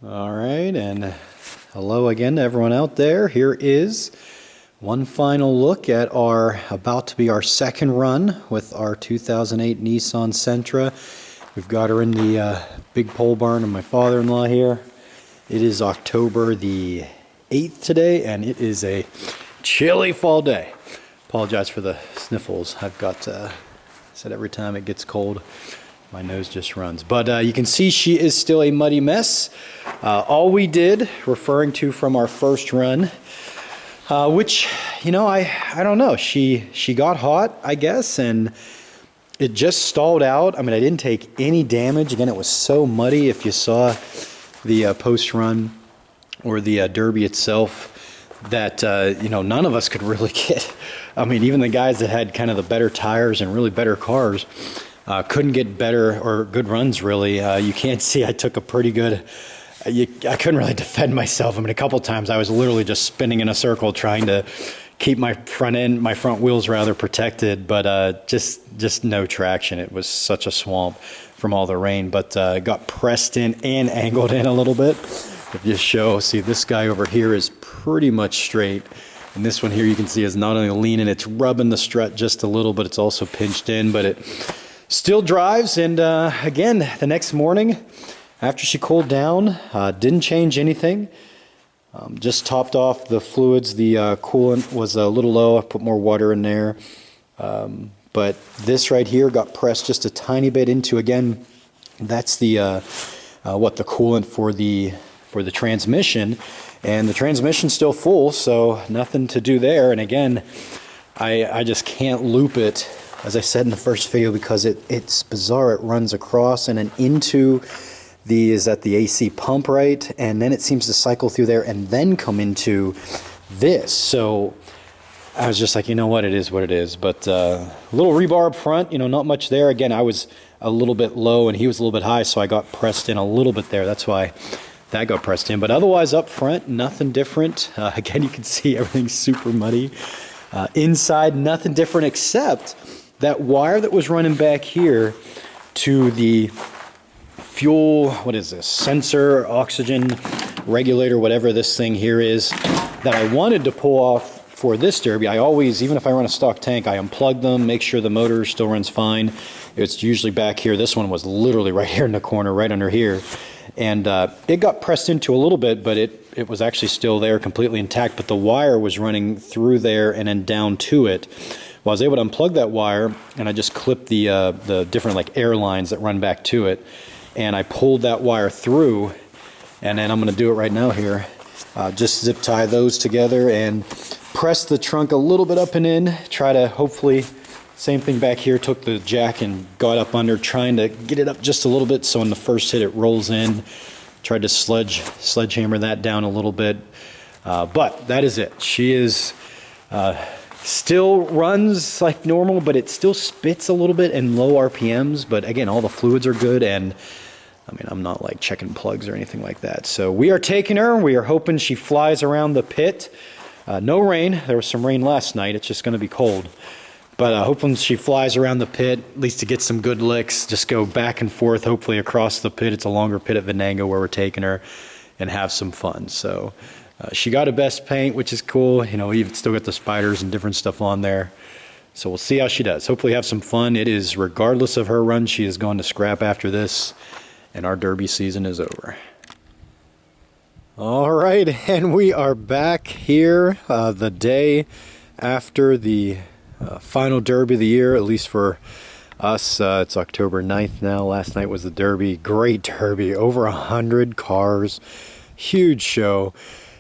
All right, and hello again to everyone out there. Here is one final look at our about to be our second run with our 2008 Nissan Sentra. We've got her in the big pole barn of my father-in-law here. It is October the 8th today, and it is a chilly fall day. Apologize for the sniffles. I've got said every time it gets cold, my nose just runs. But you can see she is still a muddy mess. All we did, referring to from our first run, which, you know, I don't know. She got hot, I guess, and it just stalled out. I mean, I didn't take any damage. Again, it was so muddy. If you saw the post-run or the derby itself, that, you know, none of us could really get. I mean, even the guys that had kind of the better tires and really better cars, couldn't get better or good runs, really. You can't see I took a pretty good, I couldn't really defend myself. I mean, a couple times I was literally just spinning in a circle trying to keep my front wheels rather protected, but just no traction. It was such a swamp from all the rain, but got pressed in and angled in a little bit. If you see this guy over here is pretty much straight. And this one here you can see is not only leaning, it's rubbing the strut just a little, but it's also pinched in, but it still drives. And again, the next morning after she cooled down, didn't change anything. Just topped off the fluids. The coolant was a little low. I put more water in there. But this right here got pressed just a tiny bit into, again, that's the the coolant for the transmission. And the transmission's still full, so nothing to do there. And again, I just can't loop it, as I said in the first video, because it's bizarre. It runs across and then into the AC pump, right? And then it seems to cycle through there and then come into this. So I was just like, you know what, it is what it is. But a little rebar up front, you know, not much there. Again, I was a little bit low and he was a little bit high, so I got pressed in a little bit there. That's why that got pressed in. But otherwise up front, nothing different. Again, you can see everything's super muddy. Inside, nothing different except that wire that was running back here to the fuel, what is this, sensor, oxygen regulator, whatever this thing here is, that I wanted to pull off for this derby. I always, even if I run a stock tank, I unplug them, make sure the motor still runs fine. It's usually back here. This one was literally right here in the corner, right under here. And it got pressed into a little bit, but it was actually still there, completely intact, but the wire was running through there and then down to it. Well, I was able to unplug that wire, and I just clipped the different like air lines that run back to it, and I pulled that wire through, and then I'm going to do it right now here. Just zip tie those together and press the trunk a little bit up and in, try to hopefully, same thing back here, took the jack and got up under, trying to get it up just a little bit so in the first hit it rolls in. Tried to sledgehammer that down a little bit, but that is it. She is still runs like normal, but it still spits a little bit in low RPMs. But again, all the fluids are good, and I mean, I'm not like checking plugs or anything like that. So we are taking her. We are hoping she flies around the pit. No rain. There was some rain last night. It's just going to be cold. But hoping she flies around the pit, at least to get some good licks, just go back and forth, hopefully across the pit. It's a longer pit at Venango where we're taking her, and have some fun. So she got a best paint, which is cool. You know, even still got the spiders and different stuff on there. So we'll see how she does. Hopefully have some fun. It is, regardless of her run, she is going to scrap after this, and our derby season is over. All right, and we are back here the day after the final derby of the year, at least for us. It's October 9th now. Last night was the derby. Great derby. Over 100 cars. Huge show.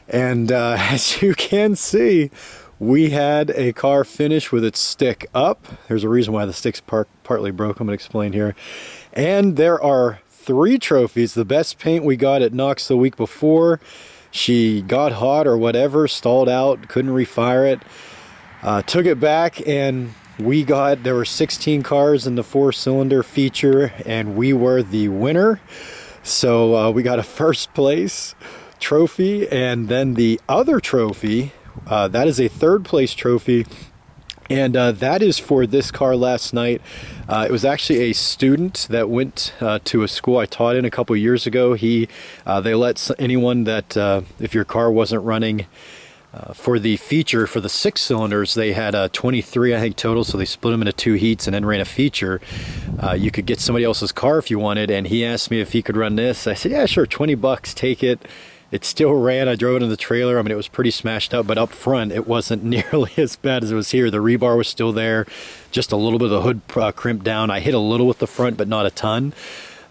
And as you can see, we had a car finish with its stick up. There's a reason why the stick's partly broke. I'm going to explain here. And there are 3 trophies. The best paint we got at Knox the week before. She got hot or whatever, stalled out, couldn't refire it. Took it back, and there were 16 cars in the 4-cylinder feature, and we were the winner. So we got a first place trophy, and then the other trophy, that is a 3rd place trophy, And that is for this car last night. It was actually a student that went to a school I taught in a couple years ago. They let anyone that, if your car wasn't running for the feature for the 6 cylinders, they had 23, I think, total. So they split them into 2 heats and then ran a feature. You could get somebody else's car if you wanted. And he asked me if he could run this. I said, yeah, sure, 20 bucks, take it. It still ran. I drove it in the trailer. I mean, it was pretty smashed up, but up front, it wasn't nearly as bad as it was here. The rebar was still there, just a little bit of the hood crimped down. I hit a little with the front, but not a ton.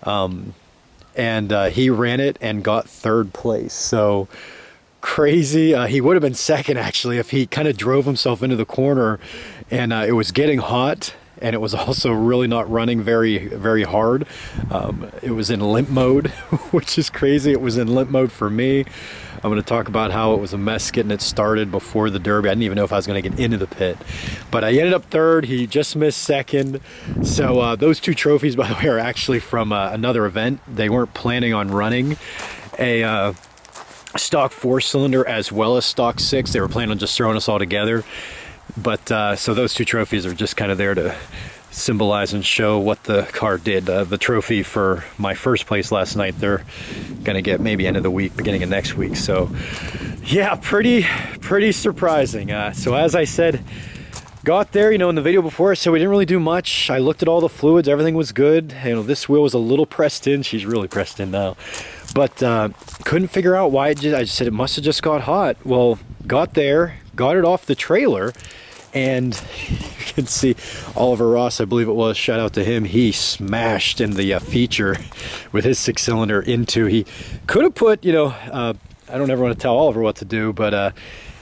He ran it and got 3rd place. So crazy. He would have been 2nd, actually, if he kind of drove himself into the corner, and it was getting hot. And it was also really not running very, very hard. It was in limp mode, which is crazy. It was in limp mode for me. I'm going to talk about how it was a mess getting it started before the Derby. I didn't even know if I was going to get into the pit. But I ended up 3rd. He just missed 2nd. So those 2 trophies, by the way, are actually from another event. They weren't planning on running a stock 4-cylinder as well as stock 6. They were planning on just throwing us all together. But so those 2 trophies are just kind of there to symbolize and show what the car did. The trophy for my 1st place last night, they're gonna get maybe end of the week, beginning of next week. So yeah, pretty surprising. So as I said, got there, in the video before, so we didn't really do much. I looked at all the fluids, everything was good. This wheel was a little pressed in. She's really pressed in now. But couldn't figure out why I just said it must have just got hot. Well, got there, got it off the trailer, and you can see Oliver Ross, I believe it was, shout out to him, he smashed in the feature with his 6-cylinder into, he could have put, I don't ever want to tell Oliver what to do, but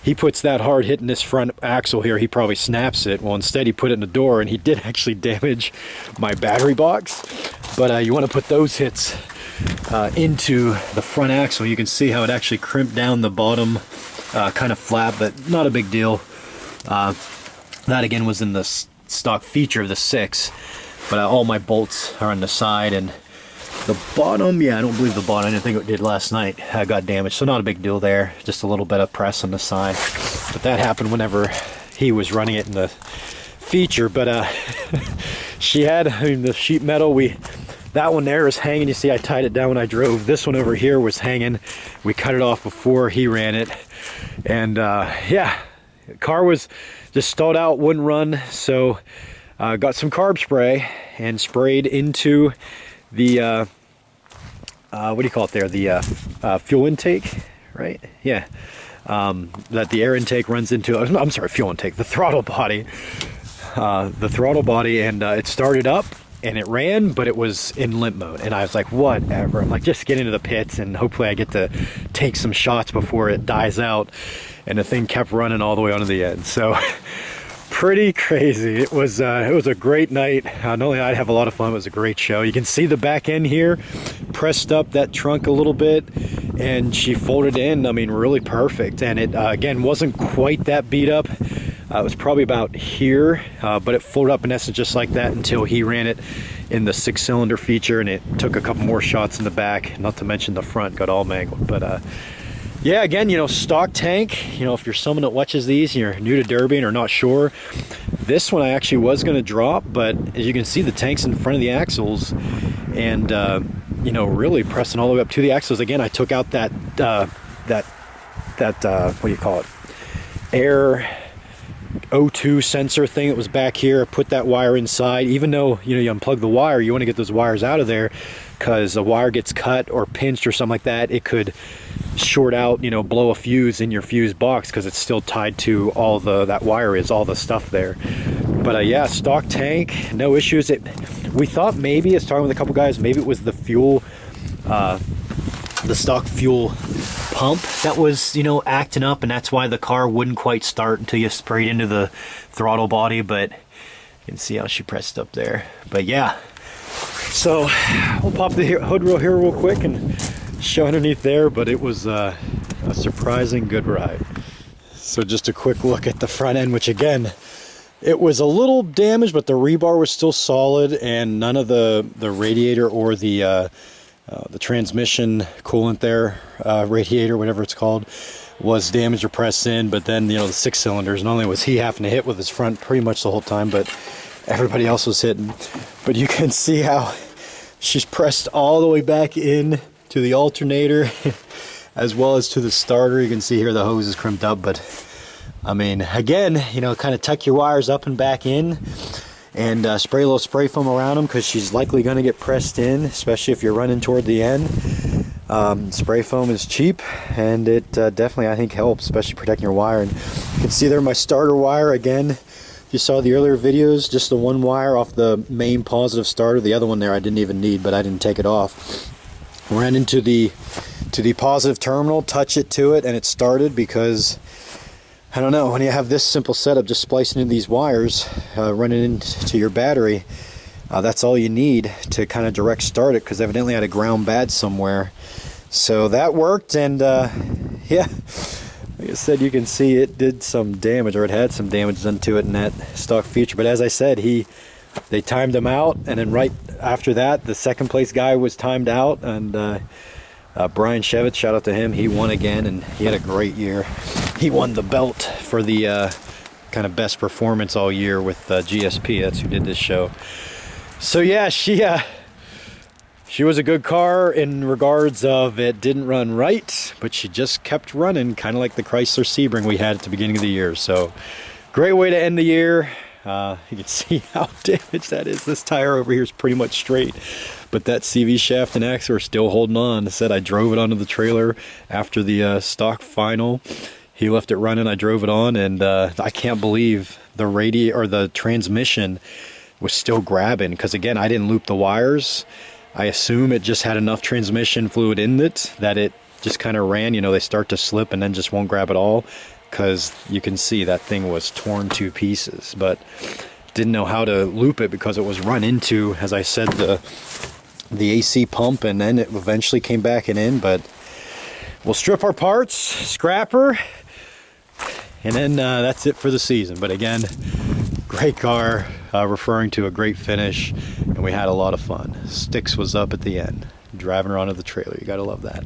he puts that hard hitting this front axle here, he probably snaps it. Well, instead he put it in the door, and he did actually damage my battery box. But you want to put those hits into the front axle. You can see how it actually crimped down the bottom kind of flap, but not a big deal. That again was in the stock feature of the 6, but all my bolts are on the side, and the bottom, yeah, I don't believe the bottom, I didn't think it did last night, got damaged, so not a big deal there, just a little bit of press on the side. But that happened whenever he was running it in the feature. But she had, the sheet metal, that one there is hanging. You see I tied it down when I drove. This one over here was hanging. We cut it off before he ran it. And yeah, the car was just stalled out, wouldn't run. So got some carb spray and sprayed into the, what do you call it there? The fuel intake, right? Yeah. That the air intake runs into, I'm sorry, fuel intake, the throttle body. And it started up and it ran, but it was in limp mode. And I was like, whatever. I'm like, just get into the pits and hopefully I get to take some shots before it dies out. And the thing kept running all the way onto the end. So pretty crazy. It was a great night. Not only did I have a lot of fun, it was a great show. You can see the back end here, pressed up that trunk a little bit, and she folded in, I mean, really perfect. And it, again, wasn't quite that beat up. It was probably about here, but it folded up in essence just like that until he ran it in the 6-cylinder feature, and it took a couple more shots in the back, not to mention the front got all mangled. But yeah, again, stock tank, if you're someone that watches these and you're new to derbying or not sure, this one I actually was going to drop, but as you can see, the tank's in front of the axles, and really pressing all the way up to the axles. Again, I took out that what do you call it, air O2 sensor thing that was back here. Put that wire inside. Even though you unplug the wire, you want to get those wires out of there, because a wire gets cut or pinched or something like that, it could short out, blow a fuse in your fuse box, because it's still tied to all that wire is all the stuff there. But yeah, stock tank, no issues. We thought maybe, I was talking with a couple guys, maybe it was the fuel, the stock fuel pump that was acting up, and that's why the car wouldn't quite start until you sprayed into the throttle body. But you can see how she pressed up there. But yeah, so we'll pop the hood here real quick and show underneath there. But it was a surprising good ride. So just a quick look at the front end, which again, it was a little damaged, but the rebar was still solid, and none of the radiator or the transmission coolant there, radiator, whatever it's called, was damaged or pressed in. But then, you know, the 6 cylinders, not only was he having to hit with his front pretty much the whole time, but everybody else was hitting. But you can see how she's pressed all the way back in to the alternator as well as to the starter. You can see here the hose is crimped up, but I mean, again, you know, kind of tuck your wires up and back in and spray a little spray foam around them, because she's likely going to get pressed in, especially if you're running toward the end. Spray foam is cheap, and it definitely, I think, helps, especially protecting your wire. And you can see there my starter wire again. If you saw the earlier videos, just the one wire off the main positive starter. The other one there I didn't even need, but I didn't take it off. Ran into the positive terminal, touch it to it, and it started, because I don't know, when you have this simple setup, just splicing in these wires, running into your battery, that's all you need to kind of direct start it, because evidently I had a ground bad somewhere. So that worked, and yeah, like I said, you can see it did some damage, or it had some damage done to it in that stock feature. But as I said, they timed him out, and then right after that, the second place guy was timed out, and Brian Shevitz, shout out to him, he won again, and he had a great year. He won the belt for the kind of best performance all year with GSP. That's who did this show. So yeah, she was a good car in regards of it didn't run right, but she just kept running, kind of like the Chrysler Sebring we had at the beginning of the year. So great way to end the year. You can see how damaged that is. This tire over here is pretty much straight, but that CV shaft and axle are still holding on. I said I drove it onto the trailer after the stock final. He left it running, I drove it on, and I can't believe the the transmission was still grabbing, because again, I didn't loop the wires. I assume it just had enough transmission fluid in it that it just kind of ran. You know, they start to slip and then just won't grab at all, because you can see that thing was torn to pieces. But didn't know how to loop it, because it was run into, as I said, the AC pump, and then it eventually came back in. But we'll strip our parts, scrap her, and then that's it for the season. But again, great car, referring to a great finish, and we had a lot of fun. Sticks was up at the end, driving her onto the trailer. You gotta love that.